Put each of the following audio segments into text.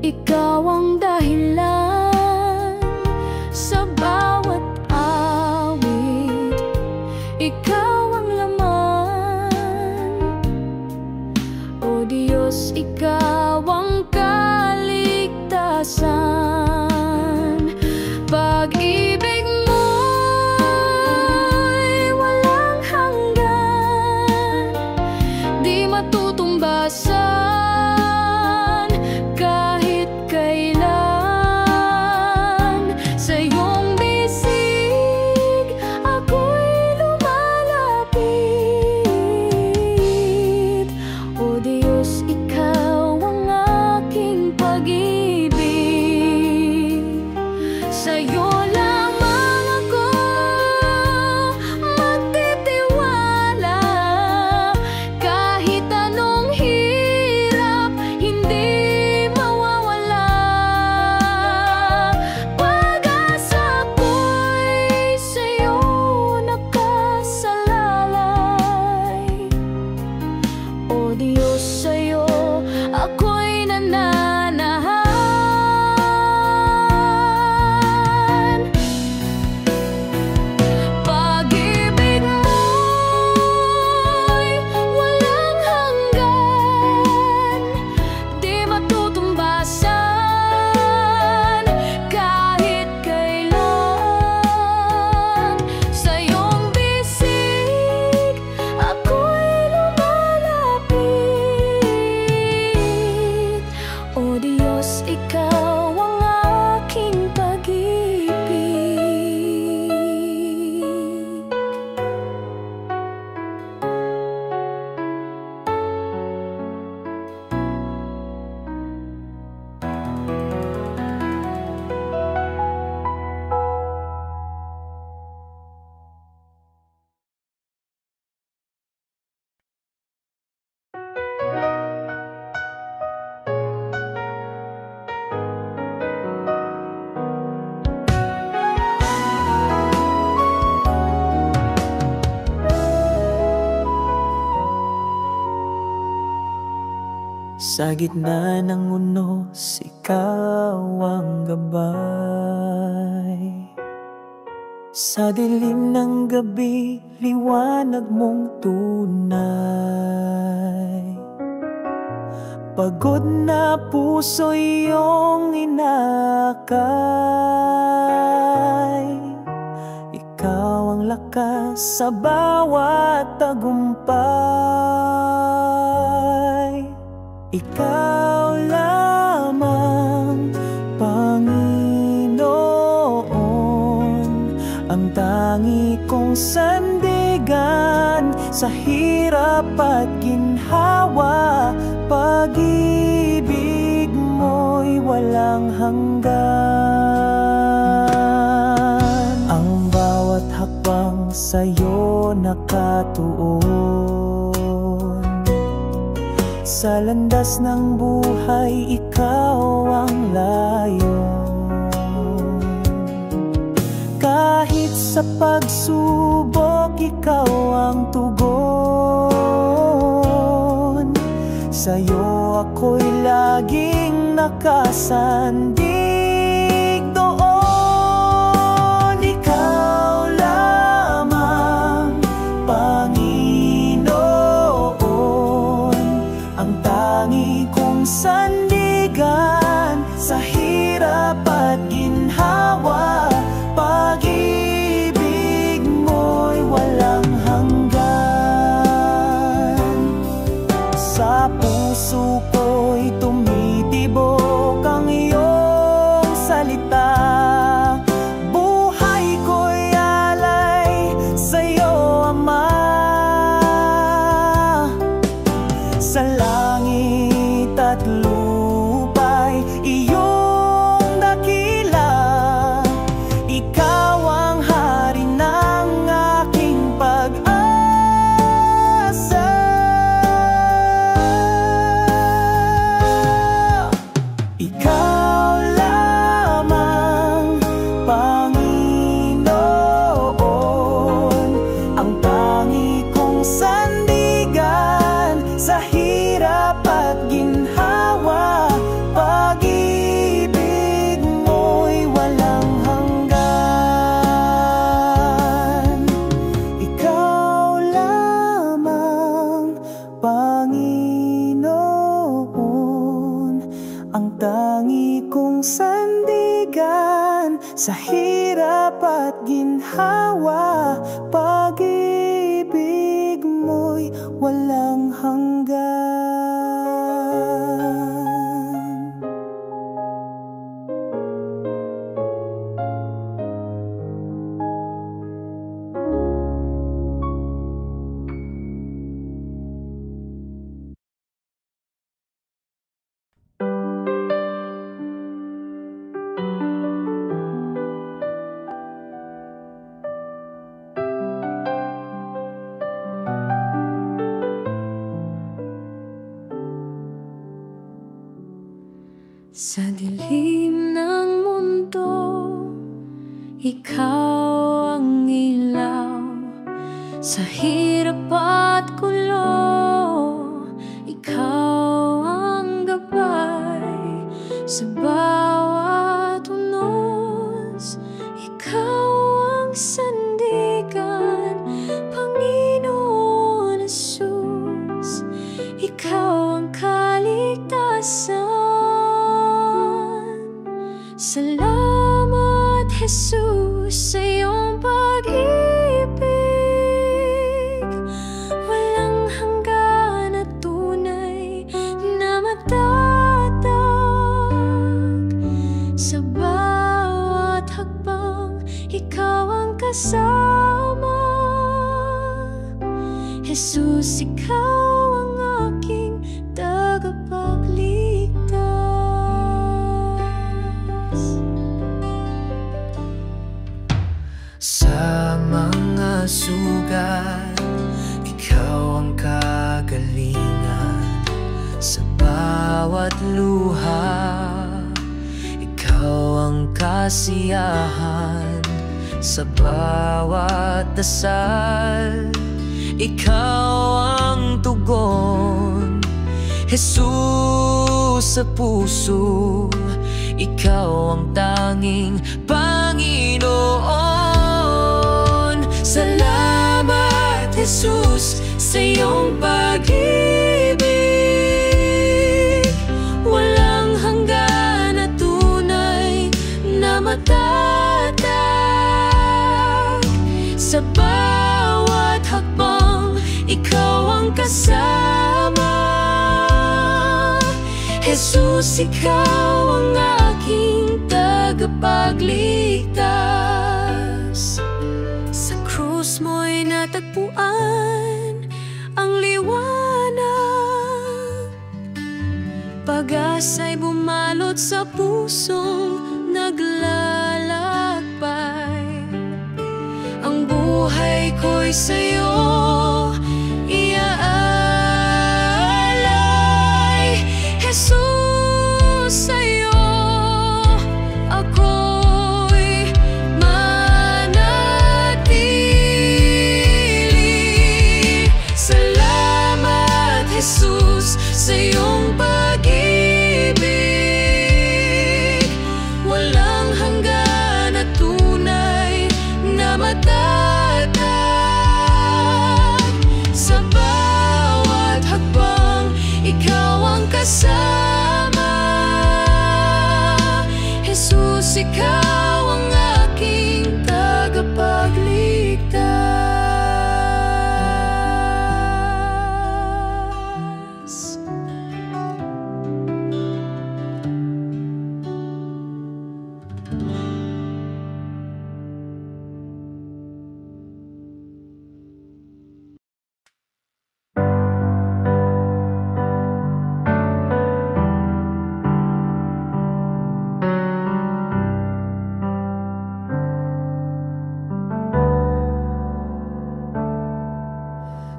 Ikaw ang dahilan sa bawat awit, ikaw ang laman. O Diyos, ikaw ang kaligtasan. Pag-ibig mo'y walang hanggan, di matutumbasan kahit kailan. Sa iyong bisig ako'y lumalapit. O Diyos, ikaw ang aking pag-ibig. Sa'yo lamang ako magtitiwala, kahit anong hirap hindi mawawala. Pag-asa ko'y sa'yo nakasalalay. O Diyos, sa'yo ako'y nananahan. Pag-ibig mo'y walang hanggan, di matutumbasan kahit kailan. Sa iyong bisig ako'y lumalapit. O Diyos, ikaw ang aking pag-ibig. Sa gitna ng unos, ikaw ang gabay. Sa dilim ng gabi, liwanag mong tunay. Pagod na puso iyong inakay. Ikaw ang lakas sa bawat tagumpay. Ikaw lamang, Panginoon, ang tangi kong sandigan sa hirap at ginhawa. Pag-ibig mo'y walang hanggan. Ang bawat hakbang sa'yo nakatuon. Sa landas ng buhay, ikaw ang layon. Kahit sa pagsubok, ikaw ang tugon. Sa'yo ako'y laging nakasandig doon. Ikaw lamang, Panginoon, ang tangi kong sandigan sa hirap at ginhawa. Pag-ibig mo'y walang hanggan. Sa puso ko'y tumitibok ang iyong salita. Buhay ko'y alay sa'yo, Ama. Sa langit at lupa'y iyong dakila. Ikaw ang hari ng aking pag-asa. tangi kong sandigan sa hirap at ginhawa. Pag-ibig mo'y walang hanggan. Sa dilim ng mundo, ikaw ang ilaw. Sa hirap at gulo, ikaw ang gabay. Sa bawat unos, ikaw ang sandigan. Panginoon Jesus, ikaw ang kaligtasan. Salamat, Jesus, sa iyong pag-ibig. Walang hanggan at tunay na matatag. Sa bawat hakbang, ikaw ang kasama. Jesus, ikaw ang aking tagapagligtas. Sa mga sugat, ikaw ang kagalingan. Sa bawat luha, ikaw ang kasiyahan. Sa bawat dasal, ikaw ang tugon. Jesus, sa puso, ikaw ang tanging Panginoon. Salamat, Jesus, sa iyong pag-ibig. Walang hanggan at tunay na matatag. Sa bawat hakbang, ikaw ang kasama. Jesus, ikaw ang aking tagapagligtas. Sa krus mo'y natagpuan ang liwanag. Pag-asa'y bumalot sa pusong naglalakbay. Ang buhay ko'y sa'yo iaalay. Jesus, sa'yo ako'y manatili. Salamat, Jesus, sa iyong pag-ibig. Walang hanggan at tunay na matatag. Sa bawat hakbang, ikaw ang kasama. Jesus, ikaw ang aking tagapagligtas.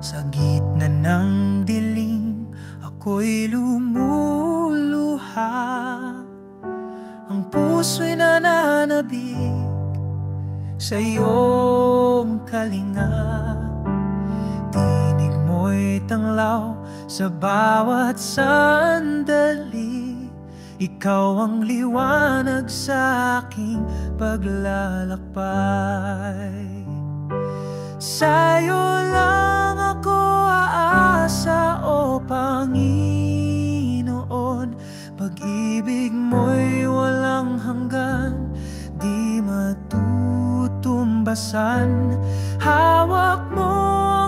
Sa gitna ng dilim, ako'y lumuluha. Ang puso'y nananabik sa iyong kalinga. Tinig mo'y tanglaw sa bawat sandali. Ikaw ang liwanag sa aking paglalakbay. Sa'yo lang ako aasa, o Panginoon. Pag-ibig tumbasan. Hawak mo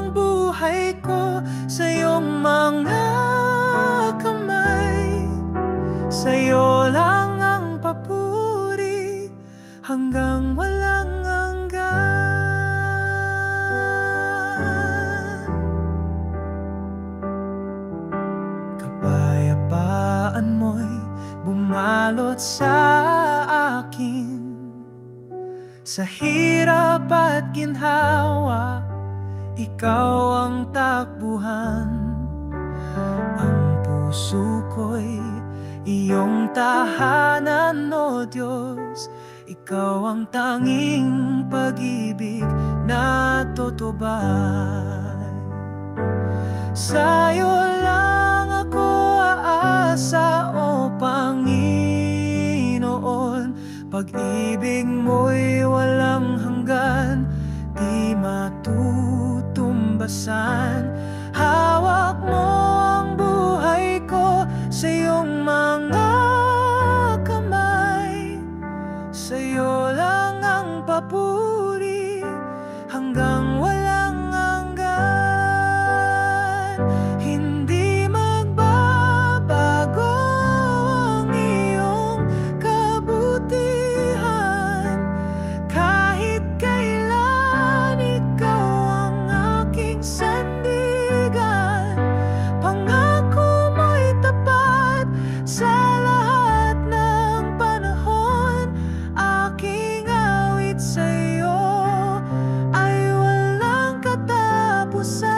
ang buhay ko sa iyong mga kamay. Sa'yo lang ang papuri hanggang walang hanggan. Kapayapaan mo'y bumalot sa akin. Sa hirap at ginhawa, ikaw ang takbuhan. Ang puso ko'y iyong tahanan, o Diyos. Ikaw ang tanging pag-ibig na tutubay. Sa'yo lang ako aasa, o Panginoon. Pag-ibig mo'y walang hanggan, di matutumbasan. Hawak mo ang buhay ko sa iyong mga kamay. Sa'yo lang ang papuri hanggang walang hanggan. Hindi magbabago ang iyong kabutihan. Kahit kailan ikaw ang aking sandigan. Pangako mo'y tapat sa lahat ng panahon. Aking awit sa'yo ay walang katapusan.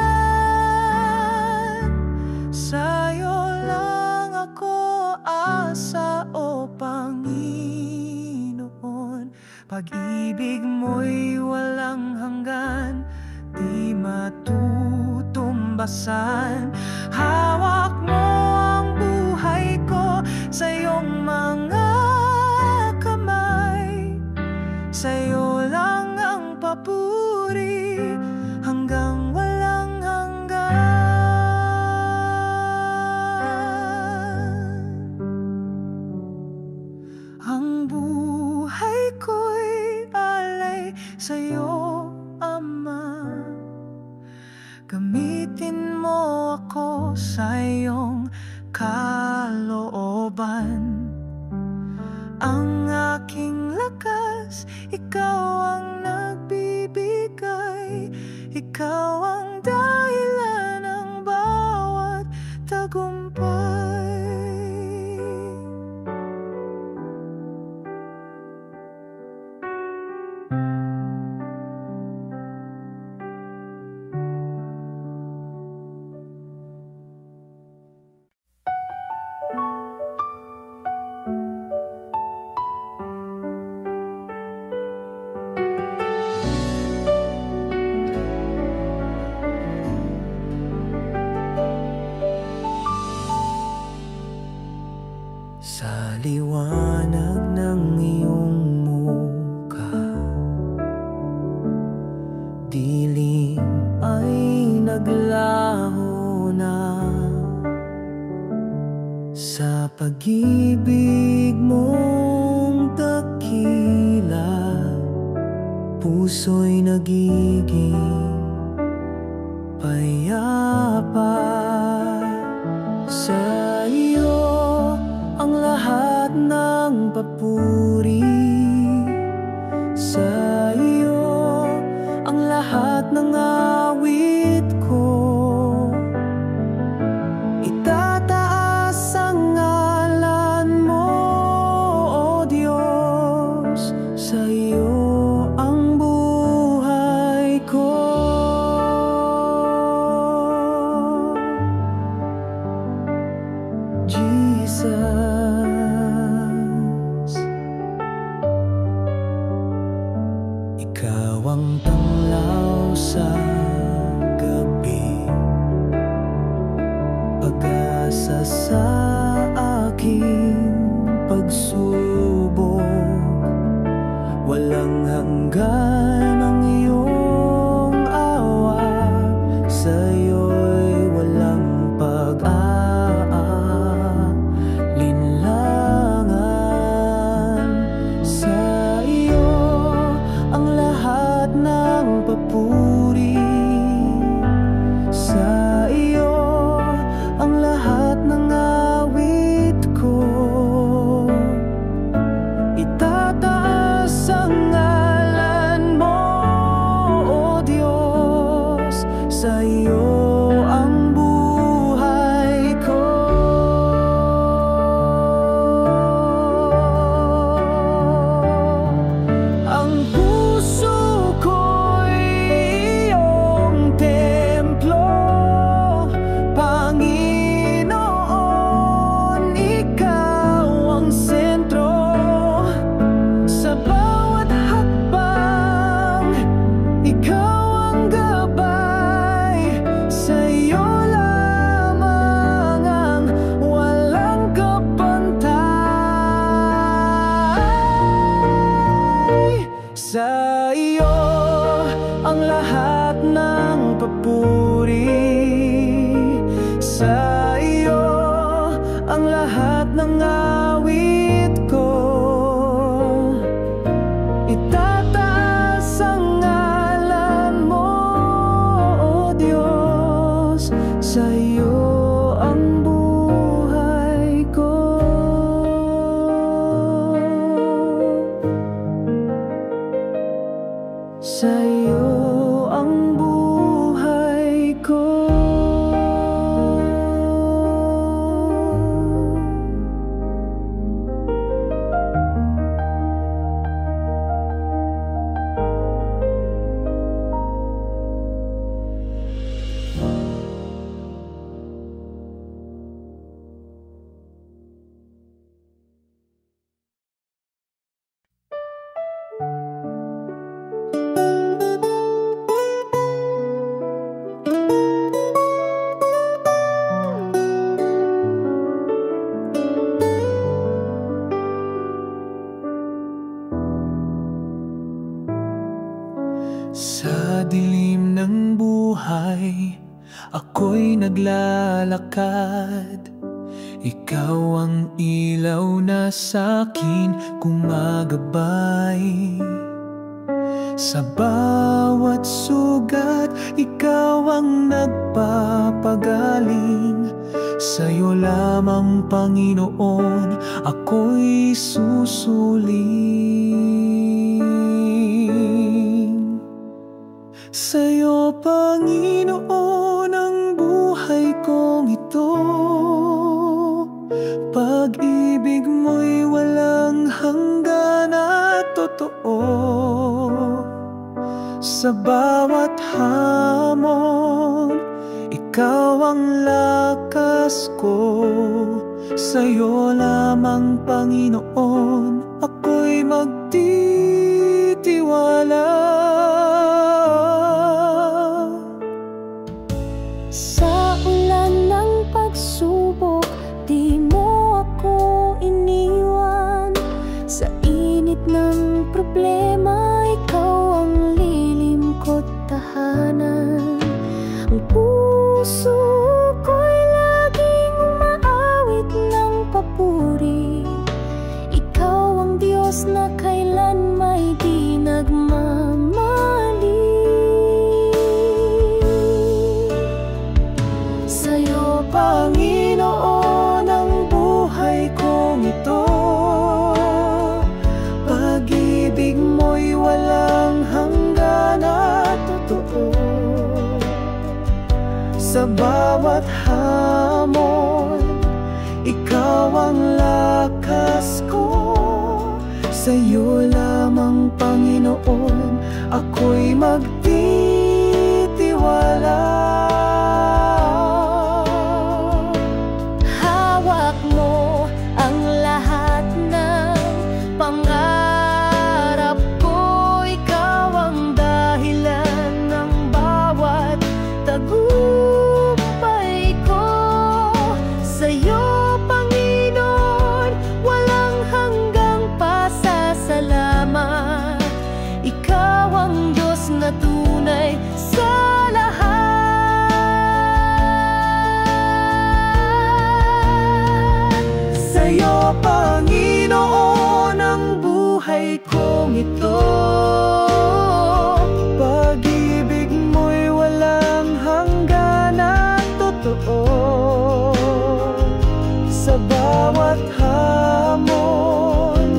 Sa'yo lang ako asa, o Panginoon. Pag-ibig mo'y walang hanggan, di matutumbasan. Hawak mo ang buhay ko sa iyong mga kamay. Sa'yo lang ang papuri hanggang walang hanggan. Ang buhay ko'y alay sa'yo, Ama. Gamitin mo ako sa iyong kalooban. Ang aking lakas, ikaw ang nagbibigay. Ikaw ang dahilan ng bawat tagumpay. Sa liwanag ng iyong mukha, dilim ay naglaho na. Sa pag-ibig mong dakila, puso'y nagiging payapa. Sa iyo ang lahat ng papuri. Sa iyo ang lahat ng awit ko. Itataas ang ngalan mo, o Diyos. Sa iyo ang buhay ko. Jesus, ako'y naglalakad. Ikaw ang ilaw na sa'kin gumagabay. Sa bawat sugat, ikaw ang nagpapagaling. Sa'yo lamang, Panginoon, ako'y susuling. Sa'yo, Panginoon, ang buhay kong ito. Pag-ibig mo'y walang hanggan at totoo. Sa bawat hamon, ikaw ang lakas ko. Sa'yo lamang, Panginoon, ako'y magtitiwala. Sa ulan ng pagsubok, di mo ako iniwan. Sa init ng problema, ikaw ang lilim ko't tahanan. Ang puso ko'y laging umaawit ng papuri. Ikaw ang Diyos na kailan may di nagmamali. Sa'yo, Panginoon, ang buhay kong ito. Pag-ibig mo'y walang hanggan at totoo. Sa bawat hamon, ikaw ang lakas ko. Sa'yo lamang, Panginoon, ako'y magtitiwala. Hawak mo ang lahat ng pangarap ko. Ikaw ang dahilan ng bawat tagumpay ko. Sa'yo, Panginoon, walang hanggang pasasalamat. Ikaw ang Diyos na tunay sa lahat. Sa'yo, Panginoon, ang buhay kong ito. Pag-ibig mo'y walang hanggan at totoo. Sa bawat hamon,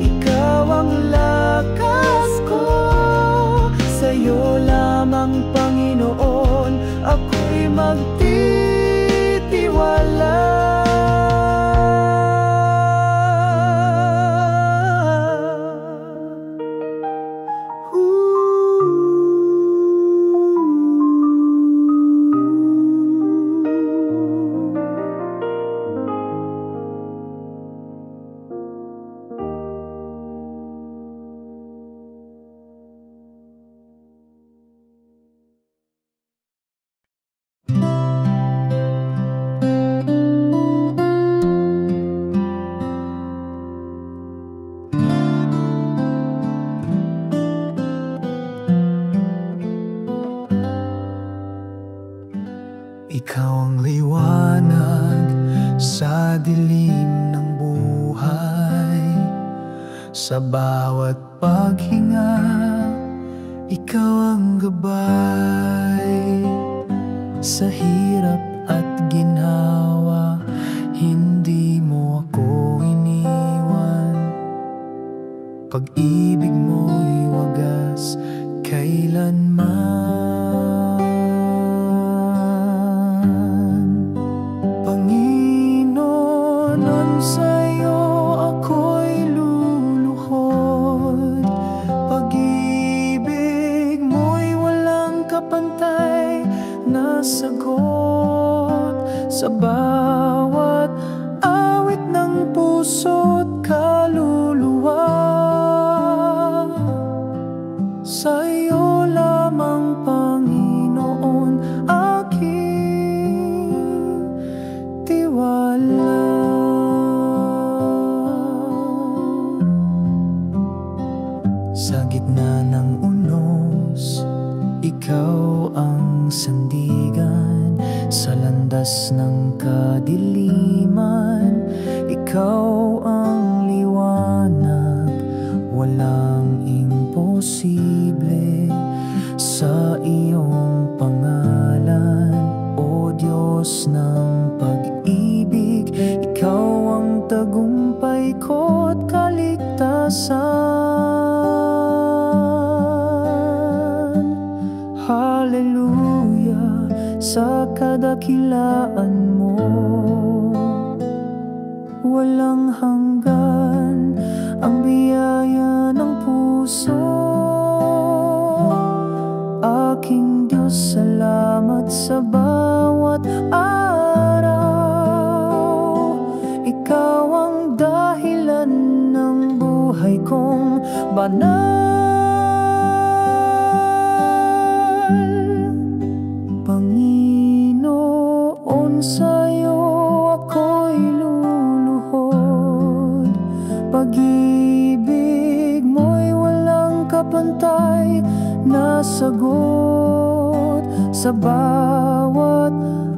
ikaw ang lakas ko. Sa'yo lamang, Panginoon, ako'y magtitiwala. Ikaw ang liwanag sa dilim ng buhay. Sa bawat paghinga, ikaw ang gabay. Sa hirap at ginhawa, hindi mo ako iniwan. Pag-ibig mo'y wagas kailanman. Sa'yo ako'y luluhod. Pag-ibig mo'y walang kapantay na sagot. Sa bawat awit ng puso't kaluluwa, sa'yo lamang, Panginoon, aking tiwala. Sa gitna ng unos, ikaw ang sandigan. landas ng kadiliman, ikaw ang liwanag, walang imposible sa iyong pangalan. O Diyos ng pag-ibig, ikaw ang tagumpay ko't kaligtasan. Hallelujah sa kadakilaan mo, walang hanggan ang biyaya ng puso. Aking Diyos, salamat sa bawat araw. Ikaw ang dahilan ng buhay kong banal. Panginoon, sa'yo ako'y luluhod. Pag-ibig mo'y walang kapantay, nasagot sa bawat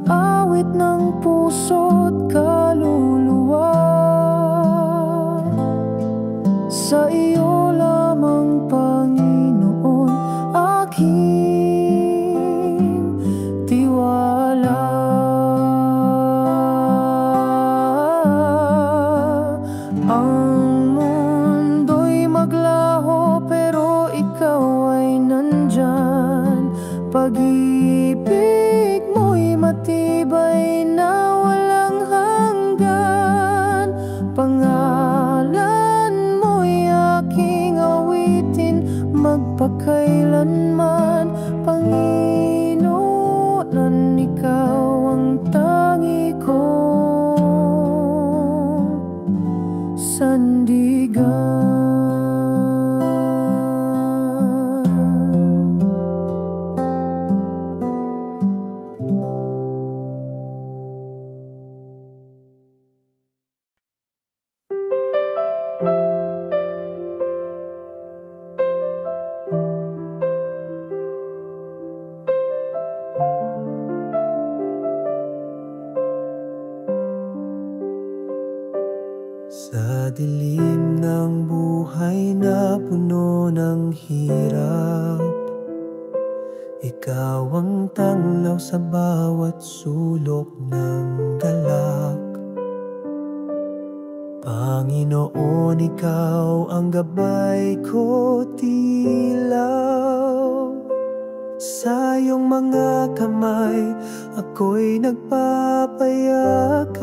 awit ng puso't kaluluwa. Sa iyo lamang, Panginoon, aking tiwala. Ang mundo'y maglaho pero ikaw ay nandyan. Pag-ibig mo'y matibay na walang hanggan. Pangalan mo'y aking awitin magpakailanman. Panginoon, ikaw ang tangi kong sandigan. Sa dilim ng buhay na puno ng hirap, ikaw ang tanglaw sa bawat sulok ng galak. Panginoon, ikaw ang gabay ko, tilaw. Sa iyong mga kamay ako'y nagpapayakap.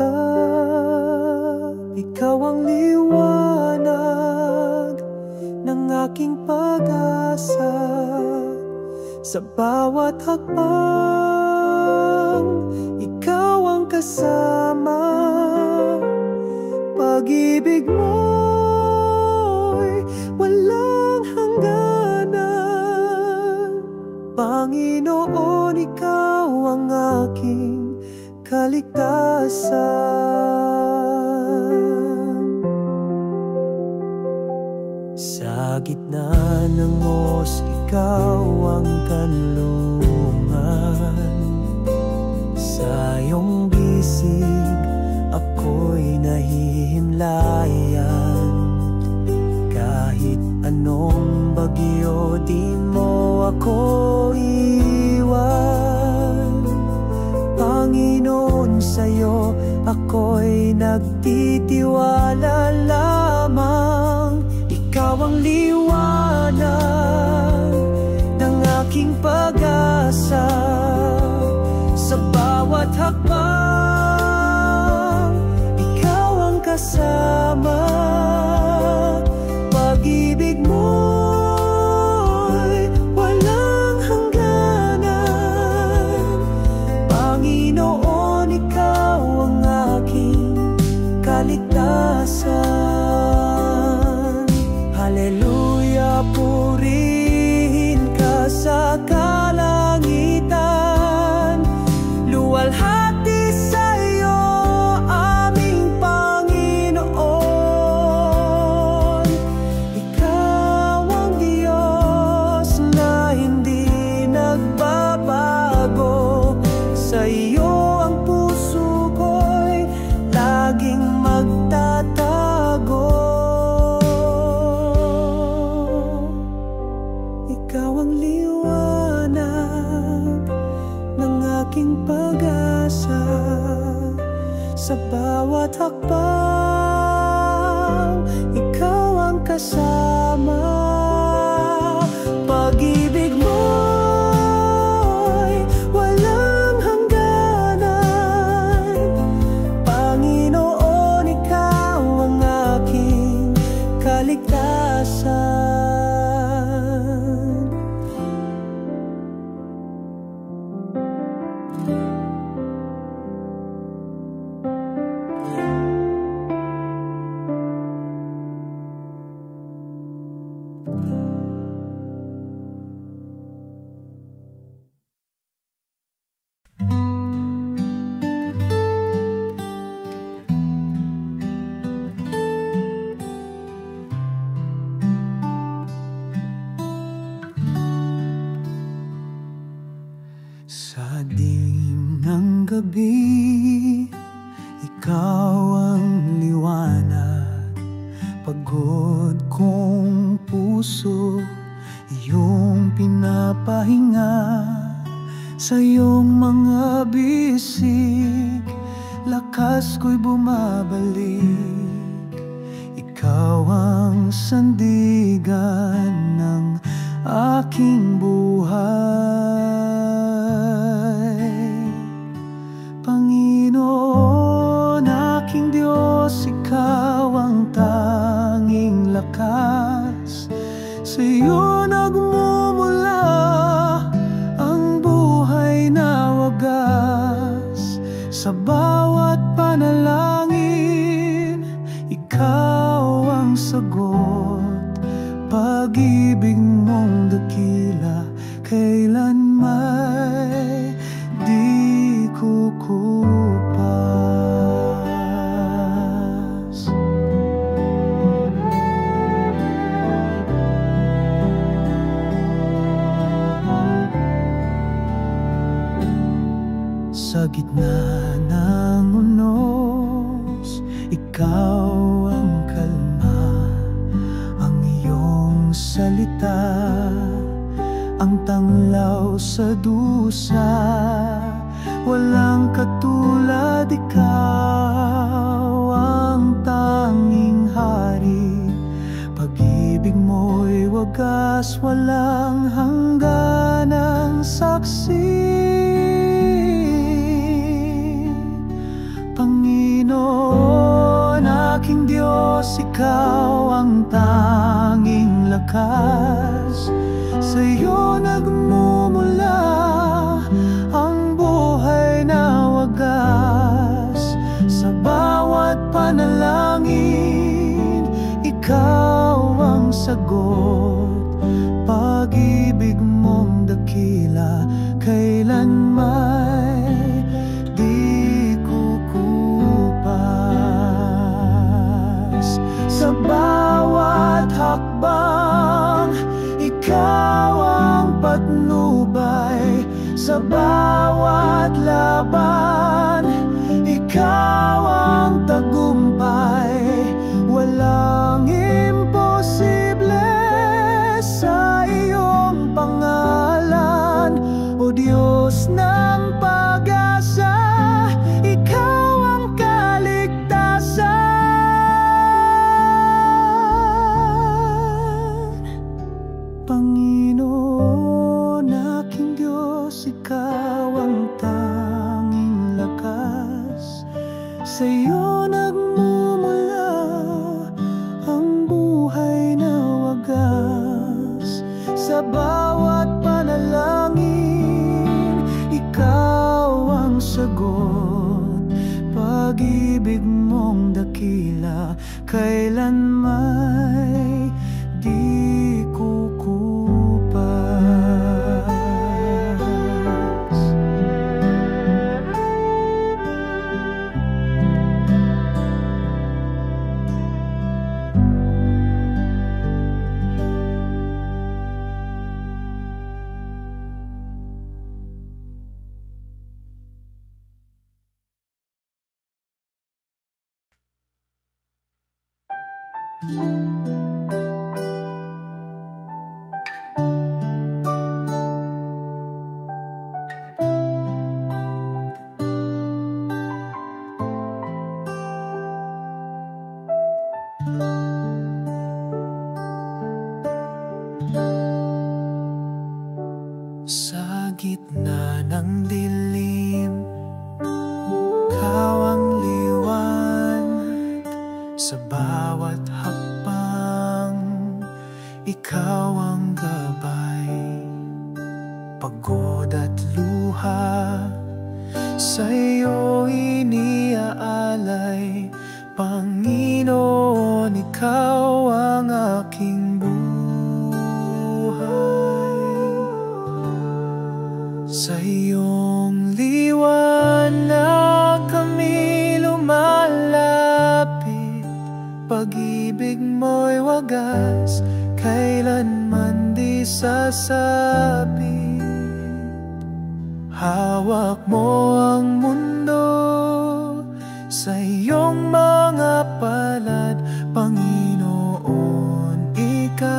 Ikaw ang liwanag ng aking pag-asa. Sa bawat hakbang, ikaw ang kasama. Pag-ibig mo'y walang hangganan. Panginoon, ikaw ang aking kaligtasan. Sa gitna ng os, ikaw ang kanlungan. Sa iyong bisig, ako'y nahihimlayan. Kahit anong bagyo, di mo ako iwan. Panginoon, sa'yo ako'y nagtitiwala lamang. Ikaw ang liwanag ng aking pag-asa. Sa bawat hakbang, ikaw ang kasama. Pag-ibig mo'y walang hangganan. Panginoon, ikaw ang aking kaligtasan. kasama. Pag-ibig mo'y walang hangganan. Panginoon, ikaw ang aking kaligtasan. Sa dilim ng gabi, ikaw ang liwanag. Pagod kong puso, iyong pinapahinga. Sa iyong mga bisig, lakas ko'y bumabalik. Ikaw ang sandigan ng aking buhay. Panginoon, aking Diyos, ikaw ang tanging lakas. Sa iyo nagmumula ang buhay na wagas. Sa bawat panalangin, ikaw ang sagot. Pag-ibig mong dakila, kailan may di kukupas. Sa gitna ng unos, ikaw ang kalma. Ang iyong salita, ang tanglaw sa dusa. Walang katulad, ikaw ang tanging hari. Pag-ibig mo'y wagas, walang hangganang saksi. Panginoon, aking Diyos, ikaw ang tanging lakas. Sa iyo nagmumula ang buhay na wagas. Sa bawat panalangin, ikaw ang sagot. Pag-ibig mong dakila, kailan may di kukupas. Sa bawat hakbang, ikaw ang patnubay. Sa bawat laban, ikaw ang tagumpay. Walang imposible sa iyong pangalan. O Diyos ng pag-asa, ikaw ang kaligtasan. Panginoon, aking Diyos, ikaw ang tanging lakas. Sa iyo nagmumula ang buhay na wagas. Sa bawat panalangin, ikaw ang sagot. Pag-ibig mong dakila, kailan may di kukupas. ng dilim, ikaw ang liwanag sa bawat hakbang, ikaw ang gabay, pagod at luha, sa'yo iniaalay. Panginoon, ikaw ang aking buhay. Sa iyong liwanag kami lumalapit, pag-ibig mo'y wagas, kailanman di sasabit. Hawak mo ang mundo sa iyong mga palad, Panginoon, ikaw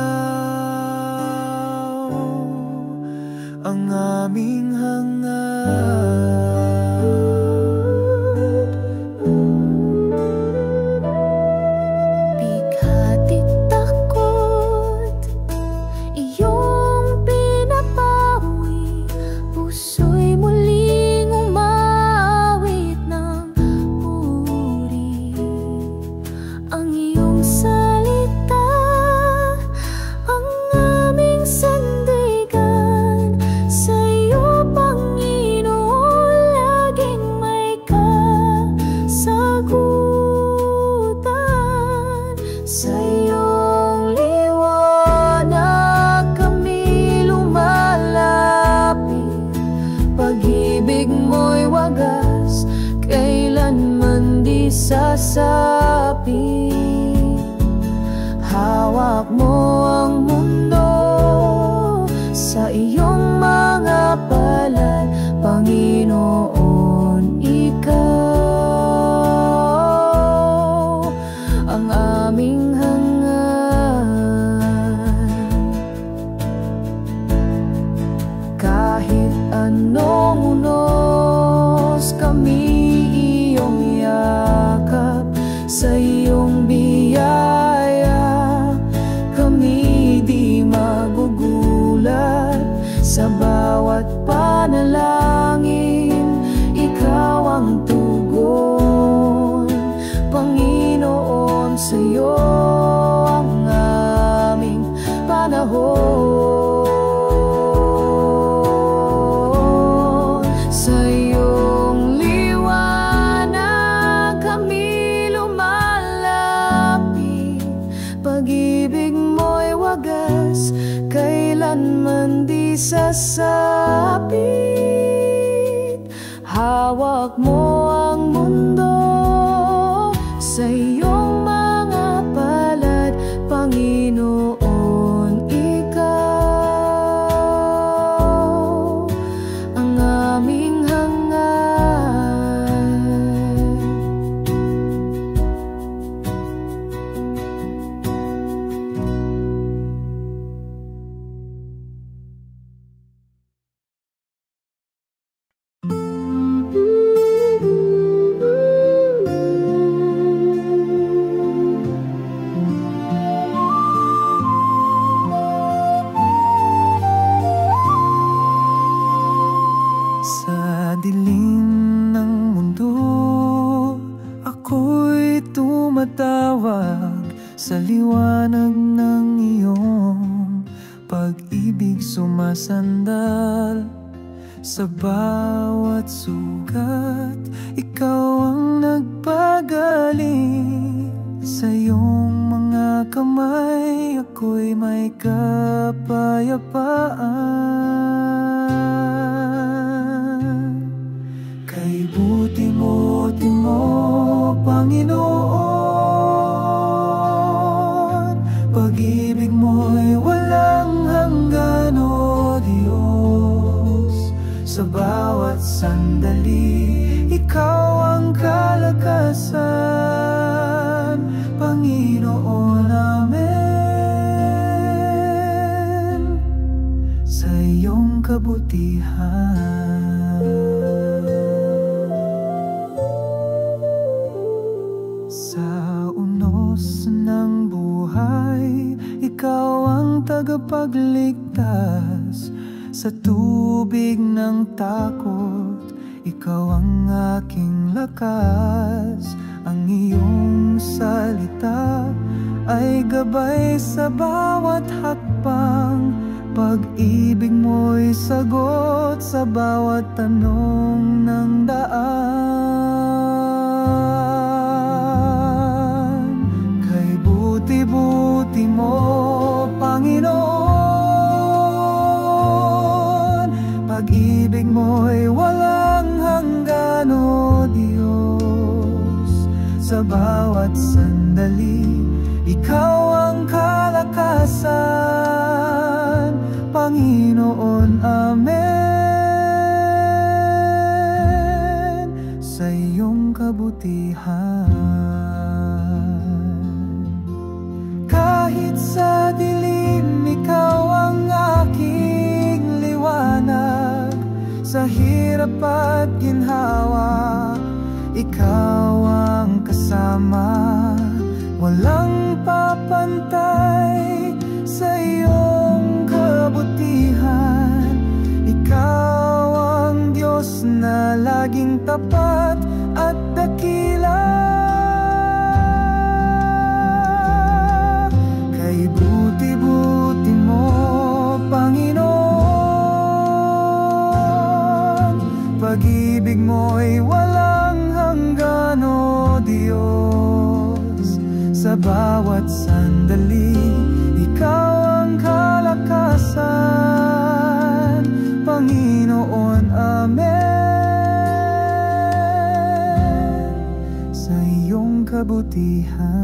ang aming hangad. Bigatit takot, iyong pinapawi, puso'y muling umawit ng puri. Ang iyong salita, ang aming sandigan, sa iyo, Panginoon, laging may kasagutan. Sa iyong liwanag kami lumalapit, pag-ibig mo'y wagas, kailanman di sasapit. Hawak mo ang mundo sa iyong mga palad, Panginoon, ikaw ang aming hangad. Kahit anong unos kami iyong yakap, sa iyong biyaya kami di magugulat. Sa bawat panalangin, ikaw ang tugon, Panginoon, sa iyo ang aming panahon. Sa iyong liwanag kami lumalapit, pag-ibig mo'y wagas, kailanman di sasapit. Hawak mo ang mundo sa iyong mga palad, Panginoon, ikaw ang aming hangad. Sa dilim ng mundo, ako'y tumatawag sa liwanag ng iyong pag-ibig sumasandal. Sa bawat sugat, ikaw ang nagpagaling. Sa iyong mga kamay, ako'y may kapayapaan. Kay buti-buti mo, Panginoon, pag-ibig mo'y walang hanggan, o Diyos. Sa bawat sandali, ikaw ang kalakasan, Panginoon namin, sa iyong kabutihan. Sa unos ng buhay, ikaw ang tagapagligtas. sa tubig ng takot. Ikaw ang aking lakas, ang iyong salita ay gabay sa bawat hakbang. Pag-ibig mo'y sagot sa bawat tanong ng daan. Kay buti-buti mo, Panginoon, pag-ibig mo'y walang hanggan, o Diyos. Sa bawat sandali, ikaw ang kalakasan, Panginoon, amen. Sa iyong kabutihan, kahit sa dilim, ikaw ang aking liwanag. Sa hirap at ginhawa, ikaw ang kasama. Walang papantay sa iyong kabutihan. Ikaw ang Diyos na laging tapat at dakila. Kay buti-buti mo, Panginoon, pag-ibig mo'y walang hanggan, o Diyos. Sa bawat sandali, ikaw ang kalakasan, Panginoon, amen. Sa iyong kabutihan.